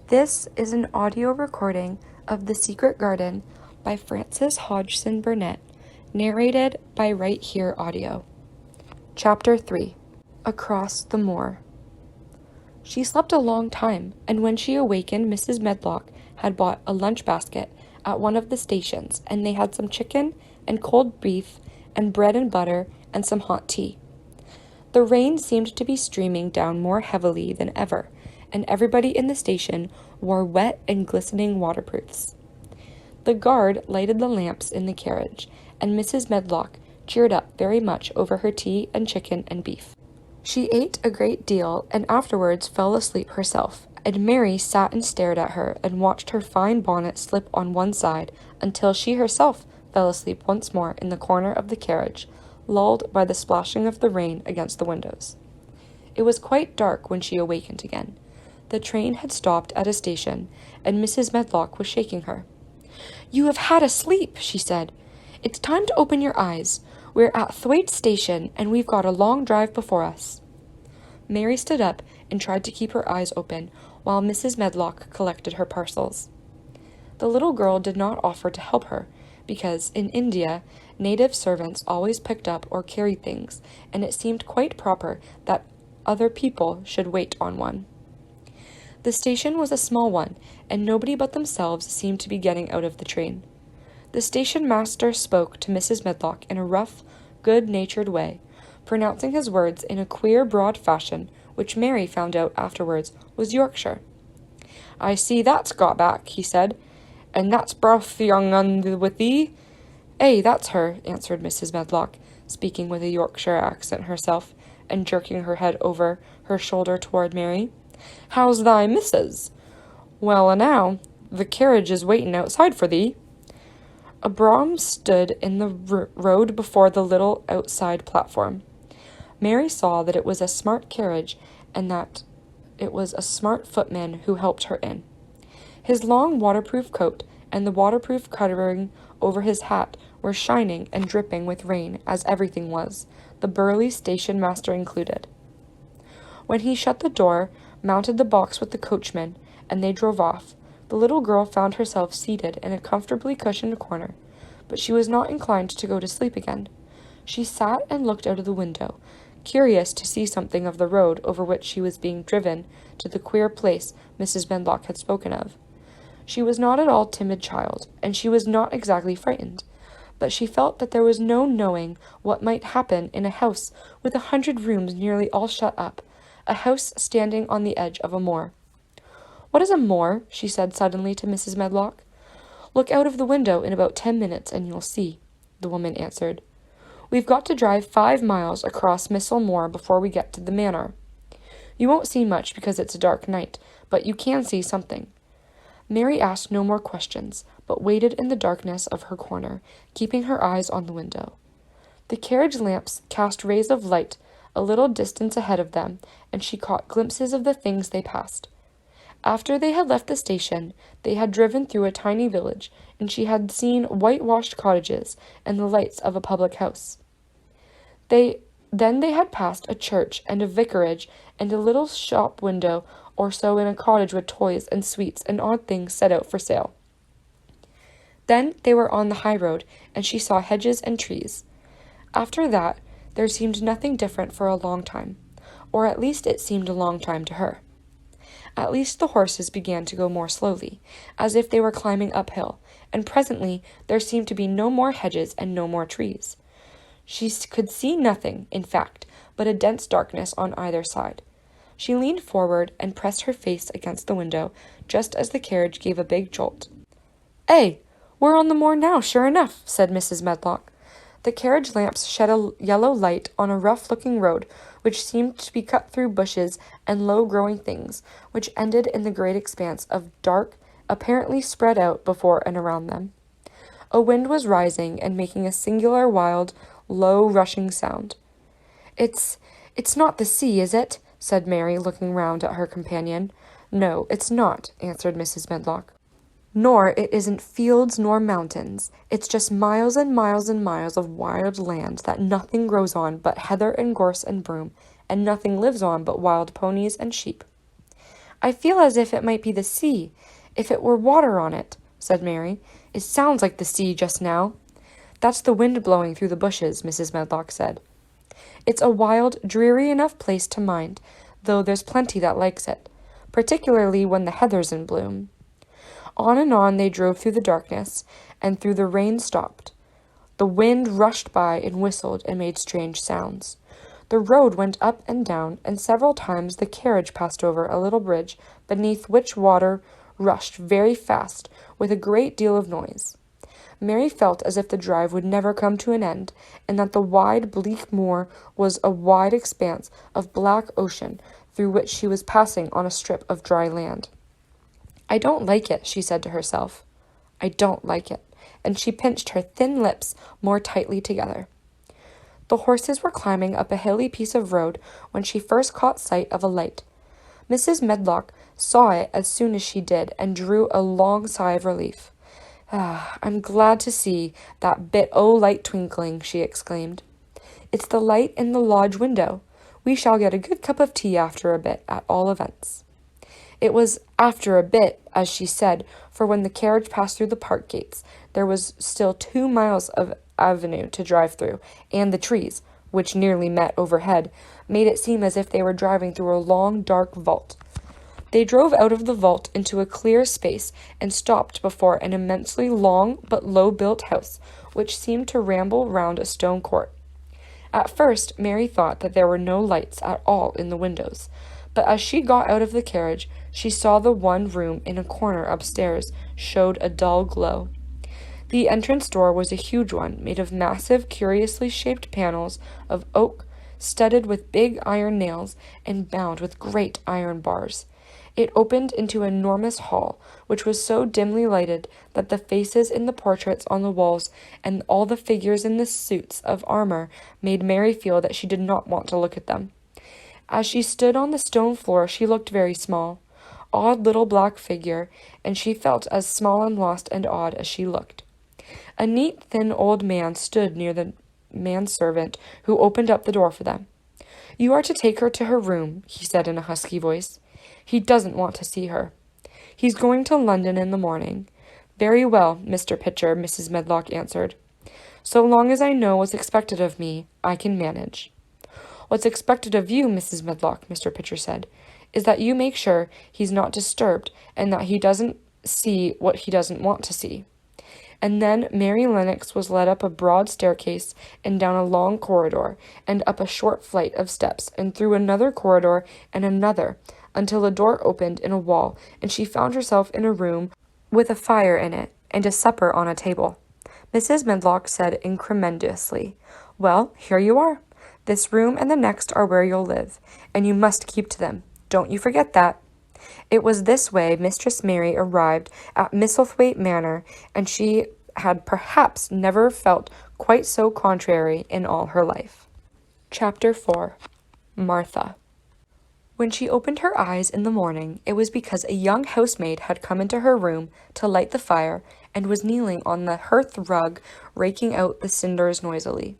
This is an audio recording of The Secret Garden by Frances Hodgson Burnett, narrated by Right Here Audio. Chapter 3. Across the Moor. She slept a long time, and when she awakened, Mrs. Medlock had bought a lunch basket at one of the stations, and they had some chicken and cold beef and bread and butter and some hot tea. The rain seemed to be streaming down more heavily than ever, and everybody in the station wore wet and glistening waterproofs. The guard lighted the lamps in the carriage, and Mrs. Medlock cheered up very much over her tea and chicken and beef. She ate a great deal, and afterwards fell asleep herself, and Mary sat and stared at her and watched her fine bonnet slip on one side until she herself fell asleep once more in the corner of the carriage, lulled by the splashing of the rain against the windows. It was quite dark when she awakened again. The train had stopped at a station, and Mrs. Medlock was shaking her. "You have had a sleep," she said. "It's time to open your eyes. We're at Thwaite Station, and we've got a long drive before us." Mary stood up and tried to keep her eyes open, while Mrs. Medlock collected her parcels. The little girl did not offer to help her, because, in India, native servants always picked up or carried things, and it seemed quite proper that other people should wait on one. The station was a small one, and nobody but themselves seemed to be getting out of the train. The station master spoke to Mrs. Medlock in a rough, good-natured way, pronouncing his words in a queer, broad fashion, which Mary found out afterwards was Yorkshire. "I see that's got back," he said, "and that's broth the young un with thee." "Ay, that's her," answered Mrs. Medlock, speaking with a Yorkshire accent herself, and jerking her head over her shoulder toward Mary. "How's thy missus?" "Well a-now, the carriage is waiting outside for thee." A brougham stood in the road before the little outside platform. Mary saw that it was a smart carriage, and that it was a smart footman who helped her in. His long waterproof coat and the waterproof covering over his hat were shining and dripping with rain, as everything was, the burly station master included. When he shut the door, mounted the box with the coachman, and they drove off, the little girl found herself seated in a comfortably cushioned corner, but she was not inclined to go to sleep again. She sat and looked out of the window, curious to see something of the road over which she was being driven to the queer place Mrs. Medlock had spoken of. She was not at all timid child, and she was not exactly frightened, but she felt that there was no knowing what might happen in a house with 100 rooms nearly all shut up, a house standing on the edge of a moor. "What is a moor?" she said suddenly to Mrs. Medlock. "Look out of the window in about 10 minutes and you'll see," the woman answered. "We've got to drive 5 miles across Missel Moor before we get to the manor. You won't see much because it's a dark night, but you can see something." Mary asked no more questions, but waited in the darkness of her corner, keeping her eyes on the window. The carriage lamps cast rays of light a little distance ahead of them, and she caught glimpses of the things they passed. After they had left the station, they had driven through a tiny village, and she had seen whitewashed cottages and the lights of a public house. Then they had passed a church and a vicarage and a little shop window or so in a cottage with toys and sweets and odd things set out for sale. Then they were on the high road, and she saw hedges and trees. After that, there seemed nothing different for a long time, or at least it seemed a long time to her. At least the horses began to go more slowly, as if they were climbing uphill, and presently there seemed to be no more hedges and no more trees. She could see nothing, in fact, but a dense darkness on either side. She leaned forward and pressed her face against the window, just as the carriage gave a big jolt. "Eh, we're on the moor now, sure enough," said Mrs. Medlock. The carriage lamps shed a yellow light on a rough-looking road, which seemed to be cut through bushes and low-growing things, which ended in the great expanse of dark, apparently spread out before and around them. A wind was rising and making a singular, wild, low, rushing sound. It's not the sea, is it?" said Mary, looking round at her companion. "No, it's not," answered Mrs. Medlock. Nor it isn't fields nor mountains. It's just miles and miles and miles of wild land that nothing grows on but heather and gorse and broom, and nothing lives on but wild ponies and sheep." "I feel as if it might be the sea, if it were water on it," said Mary. "It sounds like the sea just now." "That's the wind blowing through the bushes," Mrs. Medlock said. "It's a wild, dreary enough place to mind, though there's plenty that likes it, particularly when the heather's in bloom." On and on they drove through the darkness, and through the rain stopped. The wind rushed by and whistled and made strange sounds. The road went up and down, and several times the carriage passed over a little bridge beneath which water rushed very fast with a great deal of noise. Mary felt as if the drive would never come to an end, and that the wide, bleak moor was a wide expanse of black ocean through which she was passing on a strip of dry land. "I don't like it," she said to herself. "I don't like it," and she pinched her thin lips more tightly together. The horses were climbing up a hilly piece of road when she first caught sight of a light. Mrs. Medlock saw it as soon as she did, and drew a long sigh of relief. "Ah, I'm glad to see that bit o' light twinkling," she exclaimed. "It's the light in the lodge window. We shall get a good cup of tea after a bit, at all events." It was "after a bit," as she said, for when the carriage passed through the park gates, there was still 2 miles of avenue to drive through, and the trees, which nearly met overhead, made it seem as if they were driving through a long, dark vault. They drove out of the vault into a clear space and stopped before an immensely long but low-built house, which seemed to ramble round a stone court. At first, Mary thought that there were no lights at all in the windows, but as she got out of the carriage, she saw the one room in a corner upstairs showed a dull glow. The entrance door was a huge one, made of massive, curiously shaped panels of oak, studded with big iron nails and bound with great iron bars. It opened into an enormous hall, which was so dimly lighted that the faces in the portraits on the walls and all the figures in the suits of armor made Mary feel that she did not want to look at them. As she stood on the stone floor, she looked very small, odd little black figure, and she felt as small and lost and odd as she looked. A neat, thin old man stood near the manservant who opened up the door for them. "You are to take her to her room," he said in a husky voice. "He doesn't want to see her. He's going to London in the morning." "Very well, Mr. Pitcher," Mrs. Medlock answered. "So long as I know what's expected of me, I can manage." "What's expected of you, Mrs. Medlock," Mr. Pitcher said, "is that you make sure he's not disturbed, and that he doesn't see what he doesn't want to see." And then Mary Lennox was led up a broad staircase and down a long corridor, and up a short flight of steps, and through another corridor and another, until a door opened in a wall, and she found herself in a room with a fire in it, and a supper on a table. Mrs. Medlock said incremendously, "Well, here you are. This room and the next are where you'll live, and you must keep to them. Don't you forget that." It was this way Mistress Mary arrived at Misselthwaite Manor, and she had perhaps never felt quite so contrary in all her life. Chapter 4. Martha. When she opened her eyes in the morning, it was because a young housemaid had come into her room to light the fire and was kneeling on the hearth rug, raking out the cinders noisily.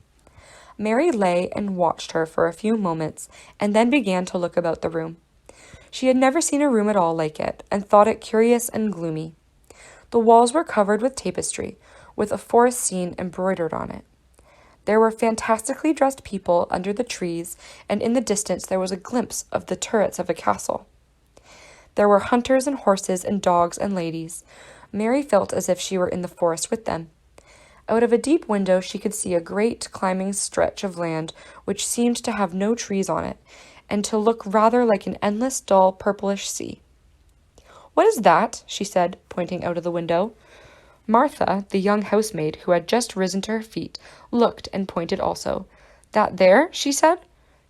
Mary lay and watched her for a few moments, and then began to look about the room. She had never seen a room at all like it, and thought it curious and gloomy. The walls were covered with tapestry, with a forest scene embroidered on it. There were fantastically dressed people under the trees, and in the distance there was a glimpse of the turrets of a castle. There were hunters and horses and dogs and ladies. Mary felt as if she were in the forest with them. Out of a deep window she could see a great climbing stretch of land which seemed to have no trees on it, and to look rather like an endless, dull, purplish sea. "What is that?" she said, pointing out of the window. Martha, the young housemaid, who had just risen to her feet, looked and pointed also. "That there?" she said.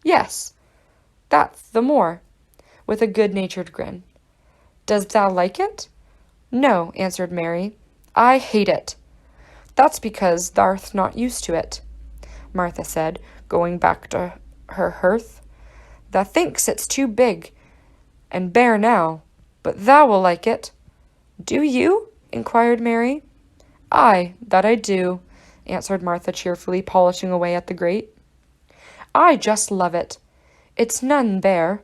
"Yes, that's the moor," with a good-natured grin. "Does thou like it?" "No," answered Mary. "I hate it." "That's because thou'rt not used to it," Martha said, going back to her hearth. "Thou thinks it's too big and bare now, but thou will like it." "Do you?" inquired Mary. "Aye, that I do," answered Martha cheerfully, polishing away at the grate. "I just love it. It's none bare.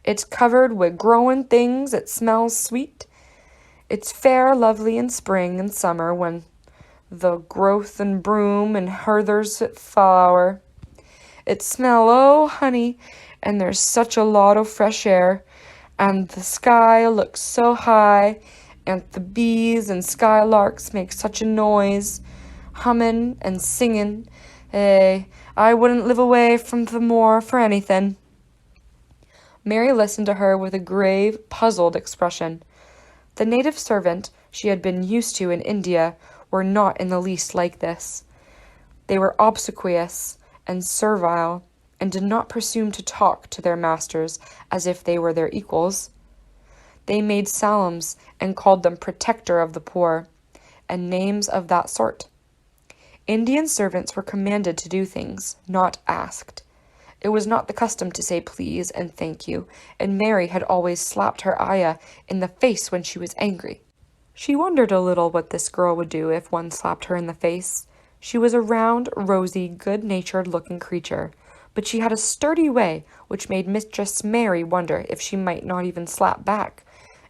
It's covered wi' growin' things, it smells sweet. It's fair lovely in spring and summer when the growth and broom and heathers flower. It smell o' honey, and there's such a lot o' fresh air, and the sky looks so high, and the bees and skylarks make such a noise, hummin' and singin'. I wouldn't live away from the moor for anything." Mary listened to her with a grave, puzzled expression. The native servant she had been used to in India were not in the least like this. They were obsequious and servile, and did not presume to talk to their masters as if they were their equals. They made salaams and called them protector of the poor, and names of that sort. Indian servants were commanded to do things, not asked. It was not the custom to say please and thank you, and Mary had always slapped her ayah in the face when she was angry. She wondered a little what this girl would do if one slapped her in the face. She was a round, rosy, good-natured-looking creature, but she had a sturdy way which made Mistress Mary wonder if she might not even slap back,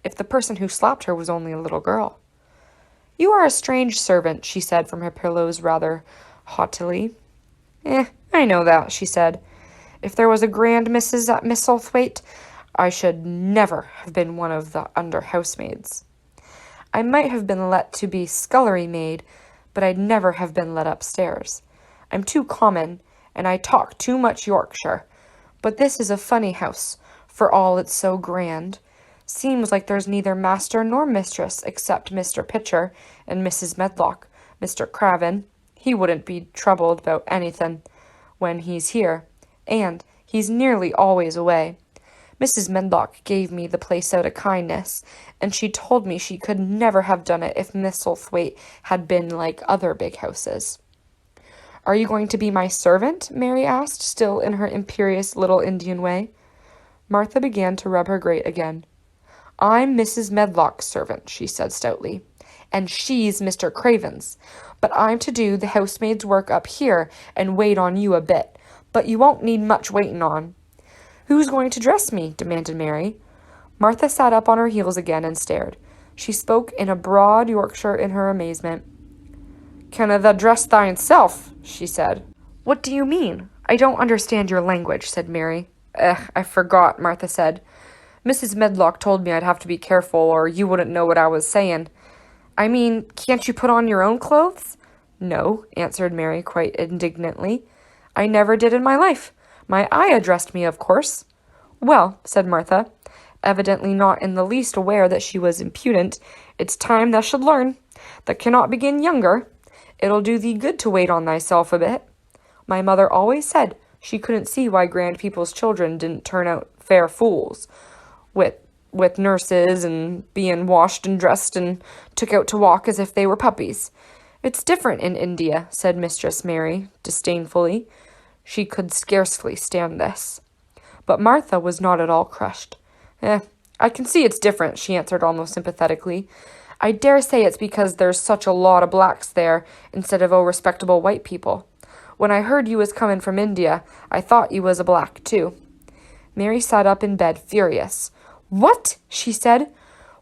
if the person who slapped her was only a little girl. "You are a strange servant," she said from her pillows rather haughtily. I know that," she said. "If there was a grand Mrs. at Misselthwaite, I should never have been one of the under-housemaids. I might have been let to be scullery maid, but I'd never have been let upstairs. I'm too common, and I talk too much Yorkshire. But this is a funny house, for all it's so grand. Seems like there's neither master nor mistress except Mr. Pitcher and Mrs. Medlock. Mr. Craven, he wouldn't be troubled about anything when he's here, and he's nearly always away. Mrs. Medlock gave me the place out of kindness, and she told me she could never have done it if Misselthwaite had been like other big houses." "Are you going to be my servant?" Mary asked, still in her imperious little Indian way. Martha began to rub her grate again. "I'm Mrs. Medlock's servant," she said stoutly, "and she's Mr. Craven's. But I'm to do the housemaid's work up here and wait on you a bit. But you won't need much waiting on." "Who's going to dress me?" demanded Mary. Martha sat up on her heels again and stared. She spoke in a broad Yorkshire in her amazement. "Canna tha dress thyself?" she said. "What do you mean? I don't understand your language," said Mary. I forgot," Martha said. "Mrs. Medlock told me I'd have to be careful, or you wouldn't know what I was saying. I mean, can't you put on your own clothes?" "No," answered Mary quite indignantly. "I never did in my life. My ayah dressed me, of course." "Well," said Martha, evidently not in the least aware that she was impudent, "it's time thou should learn. Thou cannot begin younger. It'll do thee good to wait on thyself a bit. My mother always said she couldn't see why grand people's children didn't turn out fair fools, with nurses and being washed and dressed and took out to walk as if they were puppies. It's different in India," said Mistress Mary disdainfully. She could scarcely stand this. But Martha was not at all crushed. I can see it's different," she answered almost sympathetically. "I dare say it's because there's such a lot of blacks there instead of respectable white people. When I heard you was coming from India, I thought you was a black too." Mary sat up in bed, furious. "What?" she said.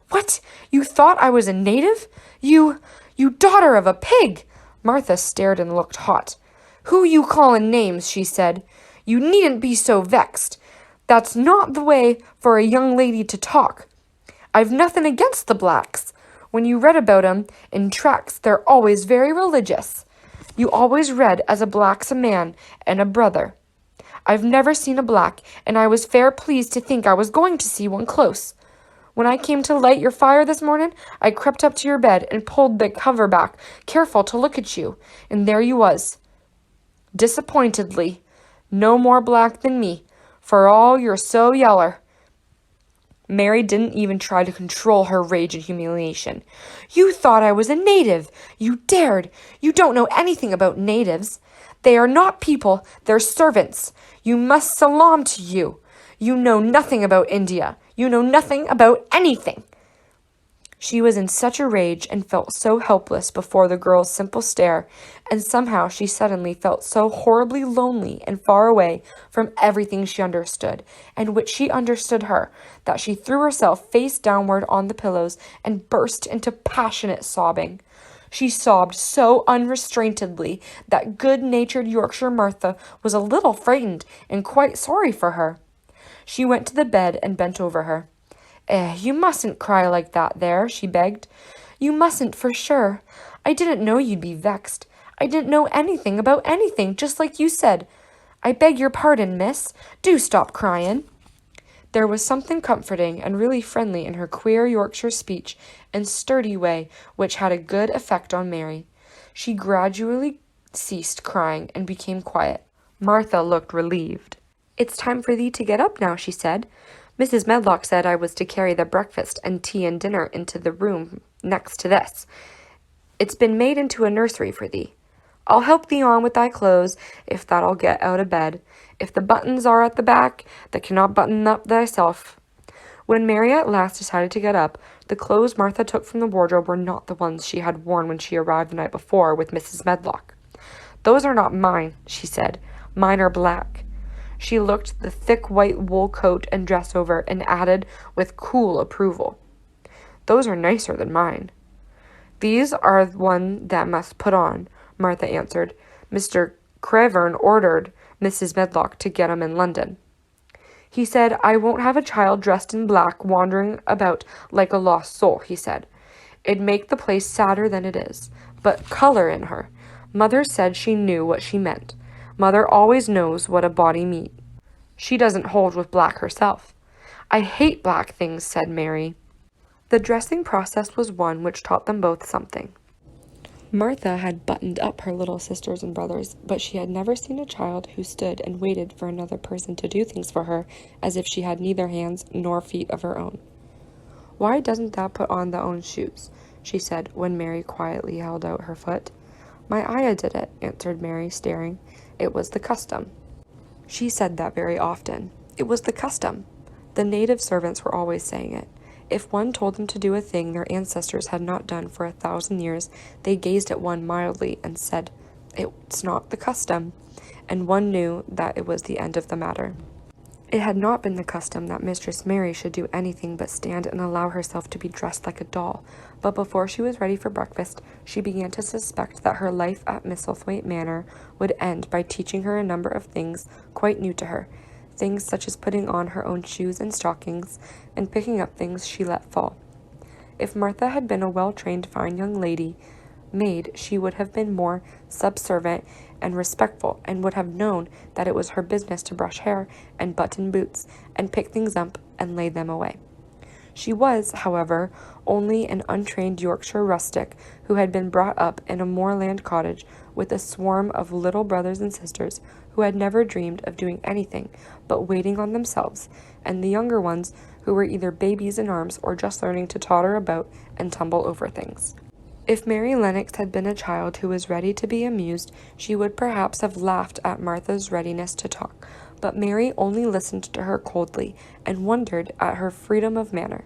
"What? You thought I was a native? You daughter of a pig!" Martha stared and looked hot. "Who you callin' names?" she said. "You needn't be so vexed. That's not the way for a young lady to talk. I've nothing against the blacks. When you read about 'em in tracts, they're always very religious. You always read as a black's a man and a brother. I've never seen a black, and I was fair pleased to think I was going to see one close. When I came to light your fire this morning, I crept up to your bed and pulled the cover back, careful to look at you, and there you was. Disappointedly, no more black than me, for all you're so yeller." Mary didn't even try to control her rage and humiliation. "You thought I was a native! You dared! You don't know anything about natives. They are not people, they're servants. You must salaam to you. You know nothing about India. You know nothing about anything." She was in such a rage and felt so helpless before the girl's simple stare, and somehow she suddenly felt so horribly lonely and far away from everything she understood, and which she understood her, that she threw herself face downward on the pillows and burst into passionate sobbing. She sobbed so unrestrainedly that good-natured Yorkshire Martha was a little frightened and quite sorry for her. She went to the bed and bent over her. You mustn't cry like that there, she begged. You mustn't for sure. I didn't know you'd be vexed. I didn't know anything about anything, just like you said. I beg your pardon, miss. Do stop crying. There was something comforting and really friendly in her queer Yorkshire speech and sturdy way which had a good effect on Mary. She gradually ceased crying and became quiet. Martha looked relieved. It's time for thee to get up now, she said. Mrs. Medlock said I was to carry the breakfast and tea and dinner into the room next to this. It's been made into a nursery for thee. I'll help thee on with thy clothes, if that'll get out of bed. If the buttons are at the back, thou cannot button up thyself. When Mary at last decided to get up, the clothes Martha took from the wardrobe were not the ones she had worn when she arrived the night before with Mrs. Medlock. Those are not mine, she said. Mine are black. She looked the thick white wool coat and dress over and added with cool approval, Those are nicer than mine. These are one that must put on, Martha answered. Mr. Crevern ordered Mrs. Medlock to get 'em in London. He said, I won't have a child dressed in black wandering about like a lost soul, he said. It'd make the place sadder than it is. But colour in her. Mother said she knew what she meant. Mother always knows what a body means. She doesn't hold with black herself. I hate black things, said Mary. The dressing process was one which taught them both something. Martha had buttoned up her little sisters and brothers, but she had never seen a child who stood and waited for another person to do things for her as if she had neither hands nor feet of her own. Why doesn't thou put on thy own shoes? She said, when Mary quietly held out her foot. My ayah did it, answered Mary, staring. It was the custom. She said that very often. It was the custom. The native servants were always saying it. If one told them to do a thing their ancestors had not done for 1,000 years, they gazed at one mildly and said, It's not the custom, and one knew that it was the end of the matter. It had not been the custom that Mistress Mary should do anything but stand and allow herself to be dressed like a doll, but before she was ready for breakfast, she began to suspect that her life at Misselthwaite Manor would end by teaching her a number of things quite new to her, things such as putting on her own shoes and stockings, and picking up things she let fall. If Martha had been a well-trained fine young lady maid, she would have been more subservient and respectful, and would have known that it was her business to brush hair and button boots and pick things up and lay them away. She was, however, only an untrained Yorkshire rustic who had been brought up in a moorland cottage with a swarm of little brothers and sisters who had never dreamed of doing anything but waiting on themselves, and the younger ones who were either babies in arms or just learning to totter about and tumble over things. If Mary Lennox had been a child who was ready to be amused, she would perhaps have laughed at Martha's readiness to talk, but Mary only listened to her coldly and wondered at her freedom of manner.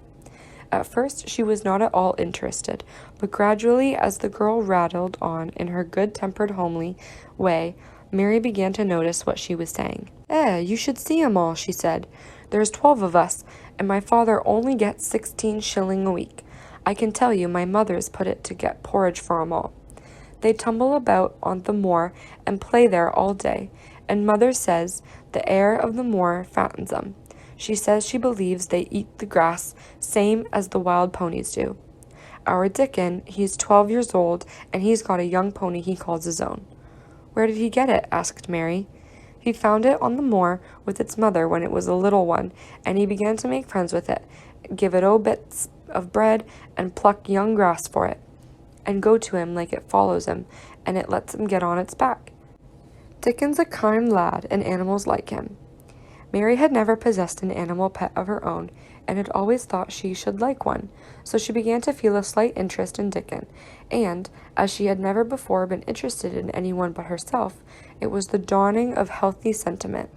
At first she was not at all interested, but gradually, as the girl rattled on in her good-tempered homely way, Mary began to notice what she was saying. You should see 'em all, she said. There's 12 of us, and my father only gets 16 shilling a week. I can tell you my mother's put it to get porridge for 'em all. They tumble about on the moor and play there all day, and mother says the air of the moor fattens 'em. She says she believes they eat the grass same as the wild ponies do. Our Dickon, he's 12 years old, and he's got a young pony he calls his own. Where did he get it? Asked Mary. He found it on the moor with its mother when it was a little one, and he began to make friends with it, give it bits of bread, and pluck young grass for it, and go to him like it follows him, and it lets him get on its back. Dickon's a kind lad, and animals like him. Mary had never possessed an animal pet of her own, and had always thought she should like one, so she began to feel a slight interest in Dickon, and, as she had never before been interested in anyone but herself, it was the dawning of healthy sentiment.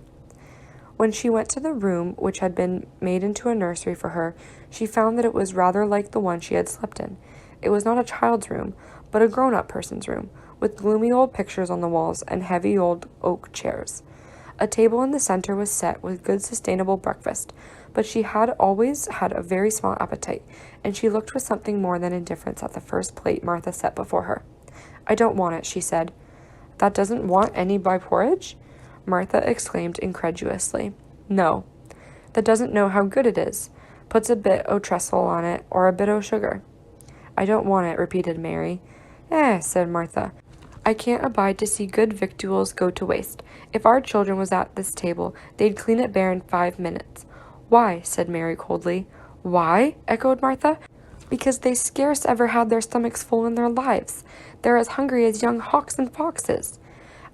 When she went to the room which had been made into a nursery for her, she found that it was rather like the one she had slept in. It was not a child's room, but a grown-up person's room, with gloomy old pictures on the walls and heavy old oak chairs. A table in the center was set with good sustainable breakfast, but she had always had a very small appetite, and she looked with something more than indifference at the first plate Martha set before her. "I don't want it," she said. "That doesn't want any by porridge?" Martha exclaimed incredulously. "No. That doesn't know how good it is. Puts a bit o' trestle on it, or a bit o' sugar." "I don't want it," repeated Mary. Said Martha. "I can't abide to see good victuals go to waste. If our children was at this table, they'd clean it bare in 5 minutes." "Why?" said Mary coldly. "Why?" echoed Martha. "Because they scarce ever had their stomachs full in their lives. They're as hungry as young hawks and foxes."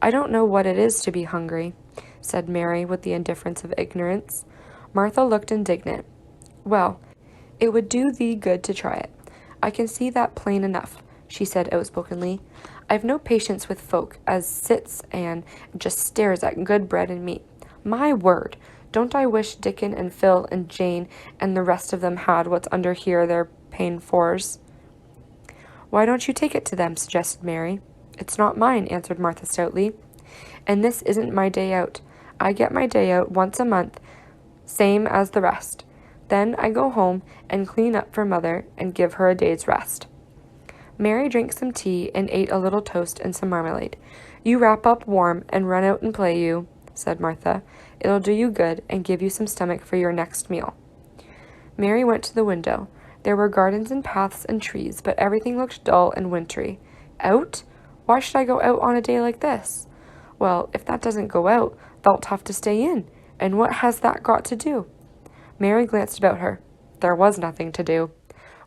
"I don't know what it is to be hungry," said Mary with the indifference of ignorance. Martha looked indignant. "Well, it would do thee good to try it. I can see that plain enough," she said outspokenly. "I've no patience with folk as sits and just stares at good bread and meat. My word! Don't I wish Dickon and Phil and Jane and the rest of them had what's under here their pain-fors." "Why don't you take it to them?" suggested Mary. "It's not mine," answered Martha stoutly. "And this isn't my day out. I get my day out once a month, same as the rest. Then I go home and clean up for Mother and give her a day's rest." Mary drank some tea and ate a little toast and some marmalade. "You wrap up warm and run out and play, you," said Martha. "It'll do you good and give you some stomach for your next meal." Mary went to the window. There were gardens and paths and trees, but everything looked dull and wintry. "Out? Why should I go out on a day like this?" "Well, if that doesn't go out, thou'lt have to stay in. And what has that got to do?" Mary glanced about her. There was nothing to do.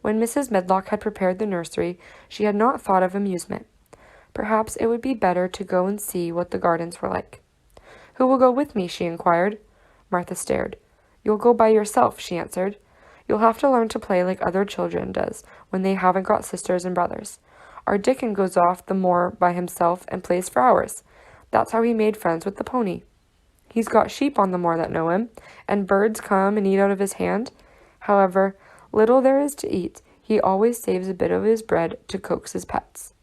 When Mrs. Medlock had prepared the nursery, she had not thought of amusement. Perhaps it would be better to go and see what the gardens were like. "Who will go with me?" she inquired. Martha stared. "You'll go by yourself," she answered. "You'll have to learn to play like other children does when they haven't got sisters and brothers. Our Dickon goes off the moor by himself and plays for hours. That's how he made friends with the pony. He's got sheep on the moor that know him, and birds come and eat out of his hand. However little there is to eat, he always saves a bit of his bread to coax his pets."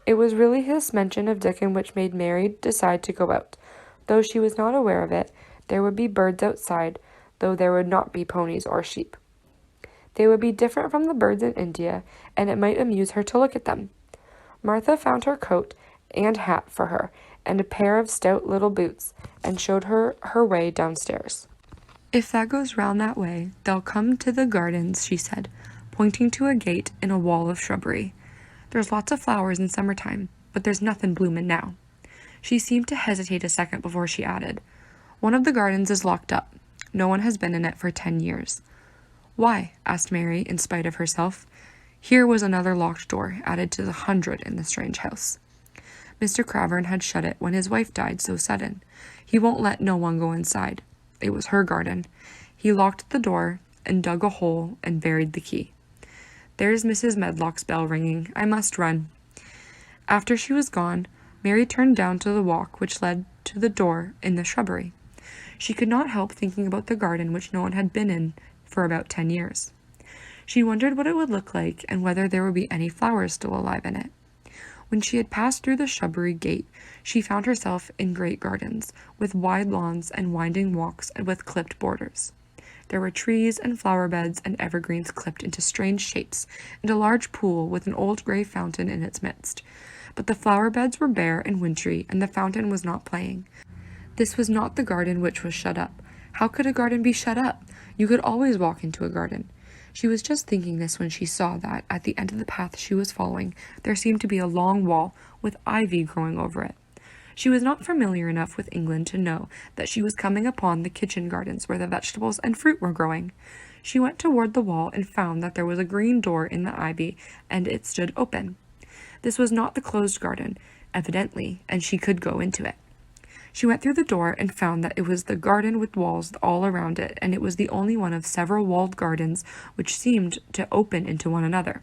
It was really this mention of Dickon which made Mary decide to go out. Though she was not aware of it, there would be birds outside, though there would not be ponies or sheep. They would be different from the birds in India, and it might amuse her to look at them. Martha found her coat and hat for her, and a pair of stout little boots, and showed her her way downstairs. "If that goes round that way, they'll come to the gardens," she said, pointing to a gate in a wall of shrubbery. "There's lots of flowers in summertime, but there's nothing bloomin' now." She seemed to hesitate a second before she added, "One of the gardens is locked up. No one has been in it for 10 years. "Why?" asked Mary, in spite of herself. Here was another locked door, added to the 100 in the strange house. Mr. Cravern had shut it when his wife died so sudden. He won't let no one go inside. It was her garden. He locked the door and dug a hole and buried the key. There's Mrs. Medlock's bell ringing. I must run." After she was gone, Mary turned down to the walk which led to the door in the shrubbery. She could not help thinking about the garden which no one had been in for about 10 years. She wondered what it would look like and whether there would be any flowers still alive in it. When she had passed through the shrubbery gate, she found herself in great gardens, with wide lawns and winding walks and with clipped borders. There were trees and flower beds and evergreens clipped into strange shapes, and a large pool with an old grey fountain in its midst. But the flower beds were bare and wintry, and the fountain was not playing. This was not the garden which was shut up. How could a garden be shut up? You could always walk into a garden. She was just thinking this when she saw that, at the end of the path she was following, there seemed to be a long wall with ivy growing over it. She was not familiar enough with England to know that she was coming upon the kitchen gardens where the vegetables and fruit were growing. She went toward the wall and found that there was a green door in the ivy, and it stood open. This was not the closed garden, evidently, and she could go into it. She went through the door and found that it was the garden with walls all around it, and it was the only one of several walled gardens which seemed to open into one another.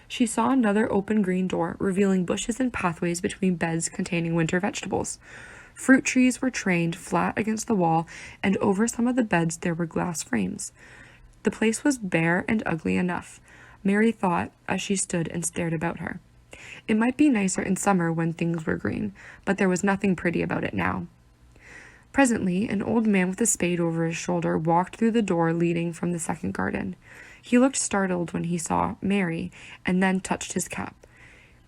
She saw another open green door, revealing bushes and pathways between beds containing winter vegetables. Fruit trees were trained flat against the wall, and over some of the beds there were glass frames. The place was bare and ugly enough, Mary thought as she stood and stared about her. It might be nicer in summer when things were green, but there was nothing pretty about it now. Presently, an old man with a spade over his shoulder walked through the door leading from the second garden. He looked startled when he saw Mary, and then touched his cap.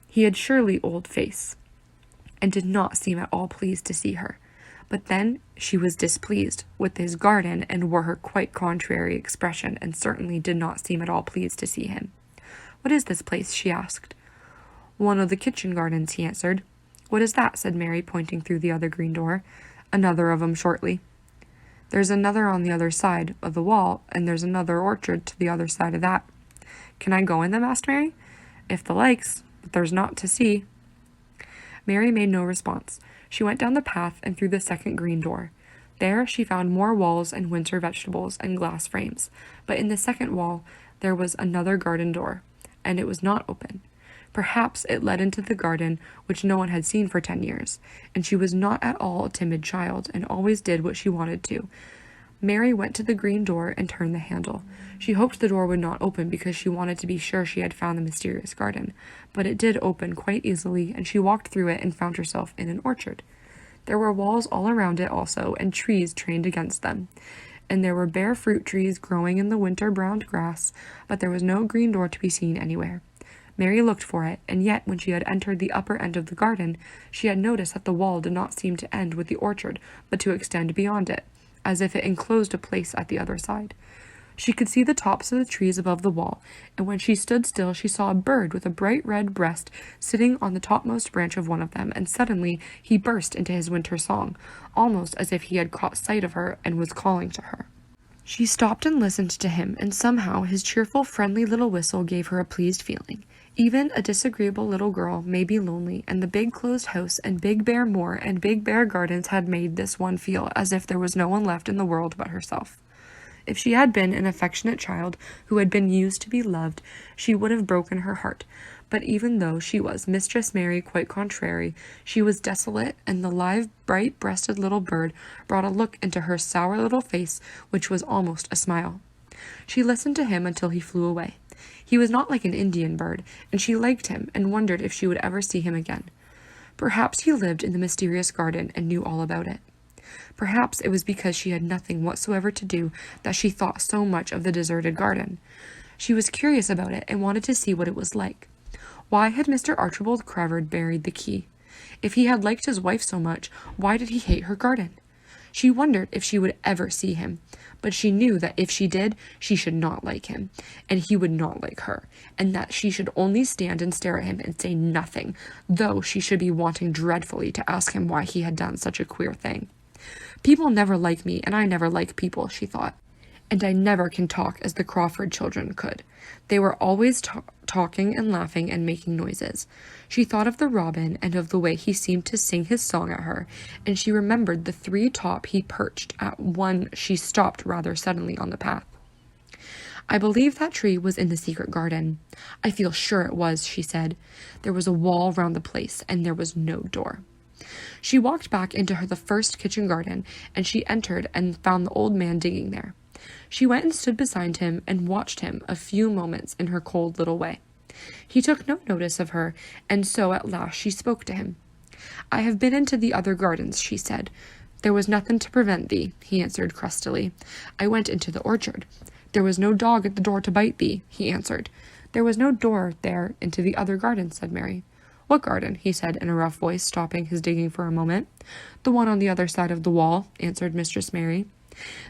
He had surely old face, and did not seem at all pleased to see her. But then she was displeased with his garden and wore her quite contrary expression, and certainly did not seem at all pleased to see him. "What is this place?" she asked. "One of the kitchen gardens," he answered. "What is that?" said Mary, pointing through the other green door. "Another of 'em shortly. There's another on the other side of the wall, and there's another orchard to the other side of that." "Can I go in them?" asked Mary. "If the likes, but there's naught to see." Mary made no response. She went down the path and through the second green door. There she found more walls and winter vegetables and glass frames, but in the second wall there was another garden door, and it was not open. Perhaps it led into the garden which no one had seen for 10 years, and she was not at all a timid child, and always did what she wanted to. Mary went to the green door and turned the handle. She hoped the door would not open because she wanted to be sure she had found the mysterious garden, but it did open quite easily, and she walked through it and found herself in an orchard. There were walls all around it also, and trees trained against them, and there were bare fruit trees growing in the winter-browned grass, but there was no green door to be seen anywhere. Mary looked for it, and yet when she had entered the upper end of the garden, she had noticed that the wall did not seem to end with the orchard, but to extend beyond it, as if it enclosed a place at the other side. She could see the tops of the trees above the wall, and when she stood still she saw a bird with a bright red breast sitting on the topmost branch of one of them, and suddenly he burst into his winter song, almost as if he had caught sight of her and was calling to her. She stopped and listened to him, and somehow his cheerful, friendly little whistle gave her a pleased feeling. Even a disagreeable little girl may be lonely, and the big closed house and big bare moor and big bare gardens had made this one feel as if there was no one left in the world but herself. If she had been an affectionate child who had been used to be loved, she would have broken her heart. But even though she was Mistress Mary quite contrary, she was desolate, and the live, bright-breasted little bird brought a look into her sour little face which was almost a smile. She listened to him until he flew away. He was not like an Indian bird, and she liked him and wondered if she would ever see him again. Perhaps he lived in the mysterious garden and knew all about it. Perhaps it was because she had nothing whatsoever to do that she thought so much of the deserted garden. She was curious about it and wanted to see what it was like. Why had Mr. Archibald Crevard buried the key? If he had liked his wife so much, why did he hate her garden? She wondered if she would ever see him, but she knew that if she did, she should not like him, and he would not like her, and that she should only stand and stare at him and say nothing, though she should be wanting dreadfully to ask him why he had done such a queer thing. "People never like me, and I never like people," she thought. "And I never can talk as the Crawford children could. They were always talking and laughing and making noises." She thought of the robin and of the way he seemed to sing his song at her, and she remembered the 3 top he perched at one. She stopped rather suddenly on the path. "I believe that tree was in the secret garden. I feel sure it was," she said. "There was a wall round the place, and there was no door." She walked back into the first kitchen garden, and she entered and found the old man digging there. She went and stood beside him and watched him a few moments in her cold little way. He took no notice of her, and so at last she spoke to him. "I have been into the other gardens," she said. "There was nothing to prevent thee," he answered crustily. "I went into the orchard." "There was no dog at the door to bite thee," he answered. "There was no door there into the other garden," said Mary. "What garden?" he said in a rough voice, stopping his digging for a moment. "The one on the other side of the wall," answered Mistress Mary.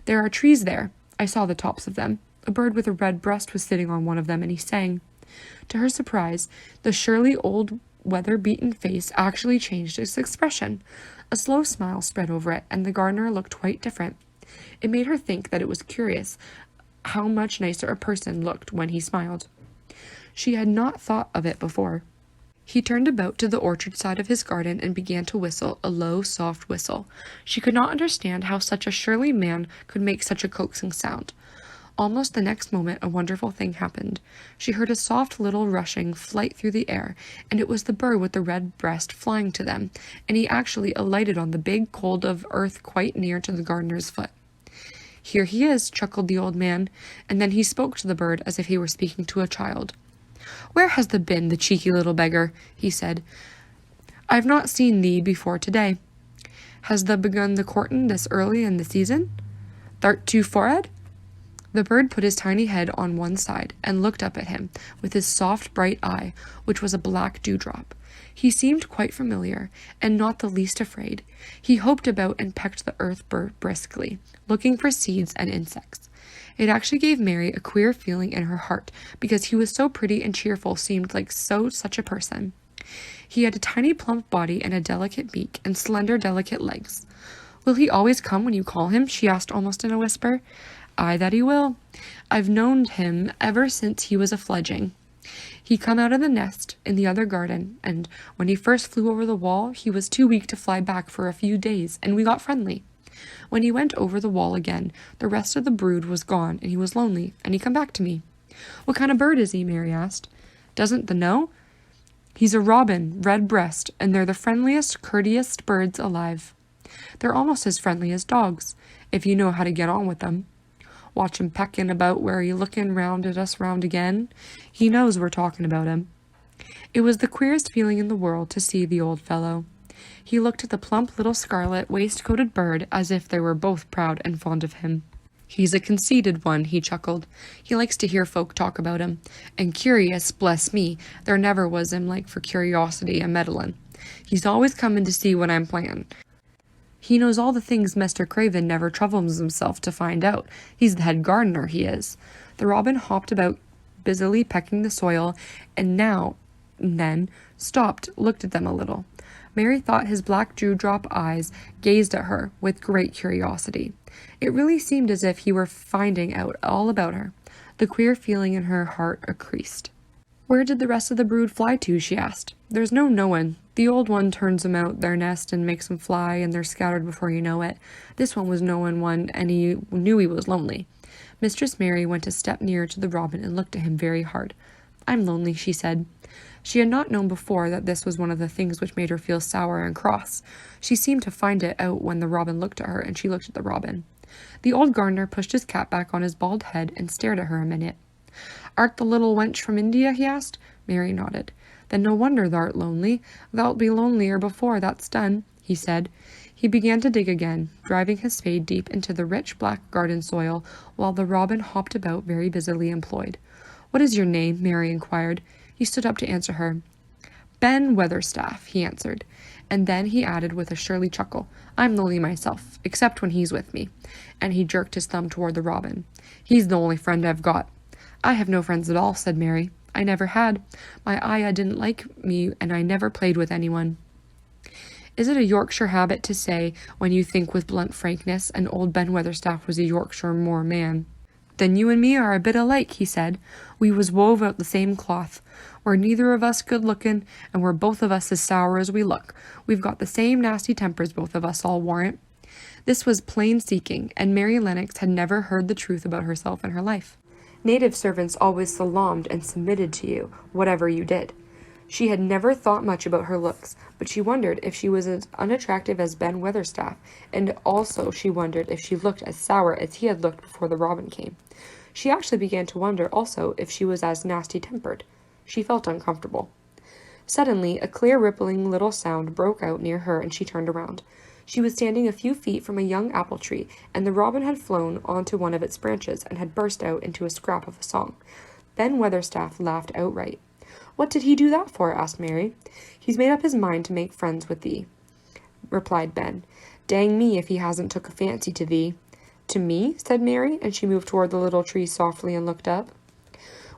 "There are trees there. I saw the tops of them. A bird with a red breast was sitting on one of them, and he sang." To her surprise, the surely old weather-beaten face actually changed its expression. A slow smile spread over it, and the gardener looked quite different. It made her think that it was curious how much nicer a person looked when he smiled. She had not thought of it before. He turned about to the orchard side of his garden and began to whistle, a low, soft whistle. She could not understand how such a surly man could make such a coaxing sound. Almost the next moment, a wonderful thing happened. She heard a soft little rushing flight through the air, and it was the bird with the red breast flying to them, and he actually alighted on the big cold of earth quite near to the gardener's foot. "Here he is," chuckled the old man, and then he spoke to the bird as if he were speaking to a child. "Where has thee been, the cheeky little beggar?" he said. "I've not seen thee before today. Has thee begun the courtin' this early in the season? Thou'rt too for'ard?" The bird put his tiny head on one side and looked up at him with his soft, bright eye, which was a black dewdrop. He seemed quite familiar, and not the least afraid. He hopped about and pecked the earth briskly, looking for seeds and insects. It actually gave Mary a queer feeling in her heart, because he was so pretty and cheerful, seemed like such a person. He had a tiny plump body and a delicate beak and slender, delicate legs. "Will he always come when you call him?" she asked almost in a whisper. "Aye, that he will. I've known him ever since he was a fledgling. He come out of the nest in the other garden, and when he first flew over the wall, he was too weak to fly back for a few days, and we got friendly. When he went over the wall again, the rest of the brood was gone, and he was lonely, and he come back to me." "What kind of bird is he?" Mary asked. "Doesn't thee know? He's a robin, red-breast, and they're the friendliest, courteous birds alive. They're almost as friendly as dogs, if you know how to get on with them. Watch him pecking about where he looking round at us round again. He knows we're talking about him." It was the queerest feeling in the world to see the old fellow. He looked at the plump little scarlet waistcoated bird as if they were both proud and fond of him. "He's a conceited one," he chuckled. "He likes to hear folk talk about him. And curious, bless me, there never was him like for curiosity and meddlin'. He's always comin' to see what I'm playin'. He knows all the things Mr. Craven never troubles himself to find out. He's the head gardener, he is." The robin hopped about, busily pecking the soil, and now and then stopped, looked at them a little. Mary thought his black dewdrop eyes gazed at her with great curiosity. It really seemed as if he were finding out all about her. The queer feeling in her heart increased. "Where did the rest of the brood fly to?" she asked. "There's no knowin'. The old one turns 'em out their nest and makes 'em fly, and they're scattered before you know it. This one was knowin' one, and he knew he was lonely." Mistress Mary went a step nearer to the robin and looked at him very hard. "I'm lonely," she said. She had not known before that this was one of the things which made her feel sour and cross. She seemed to find it out when the robin looked at her, and she looked at the robin. The old gardener pushed his cap back on his bald head and stared at her a minute. "Art the little wench from India?" he asked. Mary nodded. "Then no wonder thou'rt lonely. Thou'lt be lonelier before that's done," he said. He began to dig again, driving his spade deep into the rich black garden soil, while the robin hopped about very busily employed. "What is your name?" Mary inquired. He stood up to answer her. "Ben Weatherstaff," he answered, and then he added with a surly chuckle, "I'm lonely myself, except when he's with me," and he jerked his thumb toward the robin. "He's the only friend I've got." "I have no friends at all," said Mary. "I never had. My ayah didn't like me, and I never played with anyone." Is it a Yorkshire habit to say, when you think with blunt frankness, and old Ben Weatherstaff was a Yorkshire moor man? "Then you and me are a bit alike," he said. "We was wove out the same cloth. We're neither of us good-looking, and we're both of us as sour as we look. We've got the same nasty tempers, both of us, I'll warrant." This was plain speaking, and Mary Lennox had never heard the truth about herself in her life. Native servants always salaamed and submitted to you, whatever you did. She had never thought much about her looks, but she wondered if she was as unattractive as Ben Weatherstaff, and also she wondered if she looked as sour as he had looked before the robin came. She actually began to wonder also if she was as nasty-tempered. She felt uncomfortable. Suddenly, a clear, rippling little sound broke out near her, and she turned around. She was standing a few feet from a young apple tree, and the robin had flown onto one of its branches and had burst out into a scrap of a song. Ben Weatherstaff laughed outright. "What did he do that for?" asked Mary. "He's made up his mind to make friends with thee," replied Ben. "Dang me if he hasn't took a fancy to thee." "To me?" said Mary, and she moved toward the little tree softly and looked up.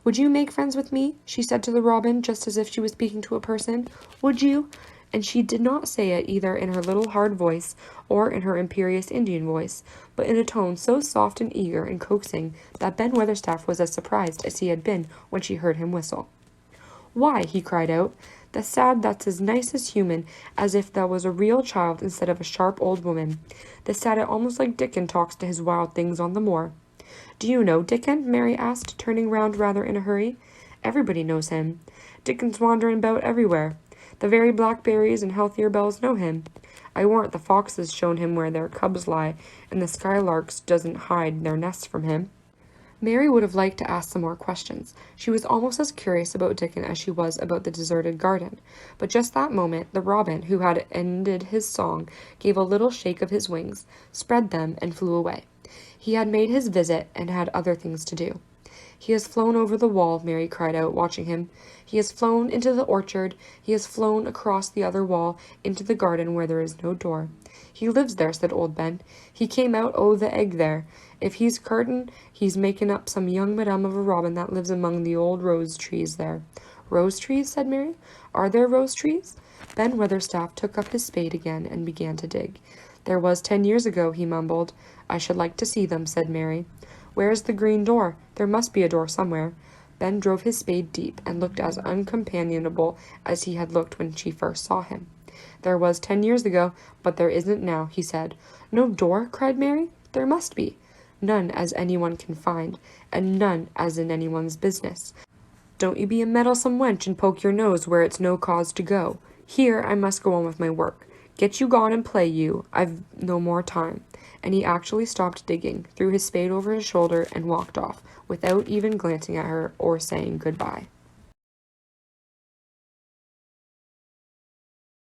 "Would you make friends with me?" she said to the robin, just as if she was speaking to a person. "Would you?" And she did not say it either in her little hard voice or in her imperious Indian voice, but in a tone so soft and eager and coaxing that Ben Weatherstaff was as surprised as he had been when she heard him whistle. "Why," he cried out, "the sad that's as nice as human, as if that was a real child instead of a sharp old woman. The sad it almost like Dickon talks to his wild things on the moor." "Do you know Dickon?" Mary asked, turning round rather in a hurry. "Everybody knows him. Dickon's wandering about everywhere. The very blackberries and healthier bells know him. I warrant the foxes shown him where their cubs lie, and the skylarks doesn't hide their nests from him." Mary would have liked to ask some more questions. She was almost as curious about Dickon as she was about the deserted garden. But just that moment, the robin, who had ended his song, gave a little shake of his wings, spread them, and flew away. He had made his visit, and had other things to do. "He has flown over the wall," Mary cried out, watching him. "He has flown into the orchard. He has flown across the other wall, into the garden where there is no door." "He lives there," said old Ben. "He came out o' the egg there. If he's curtin, he's making up some young madam of a robin that lives among the old rose trees there." "Rose trees?" said Mary. "Are there rose trees?" Ben Weatherstaff took up his spade again and began to dig. "There was 10 years ago," he mumbled. "I should like to see them," said Mary. "Where's the green door? There must be a door somewhere." Ben drove his spade deep and looked as uncompanionable as he had looked when she first saw him. "There was 10 years ago, but there isn't now," he said. "No door?" cried Mary. "There must be. None as anyone can find, and none as in anyone's business. Don't you be a meddlesome wench and poke your nose where it's no cause to go. Here I must go on with my work. Get you gone and play, you. I've no more time." And he actually stopped digging, threw his spade over his shoulder, and walked off, without even glancing at her or saying good-bye.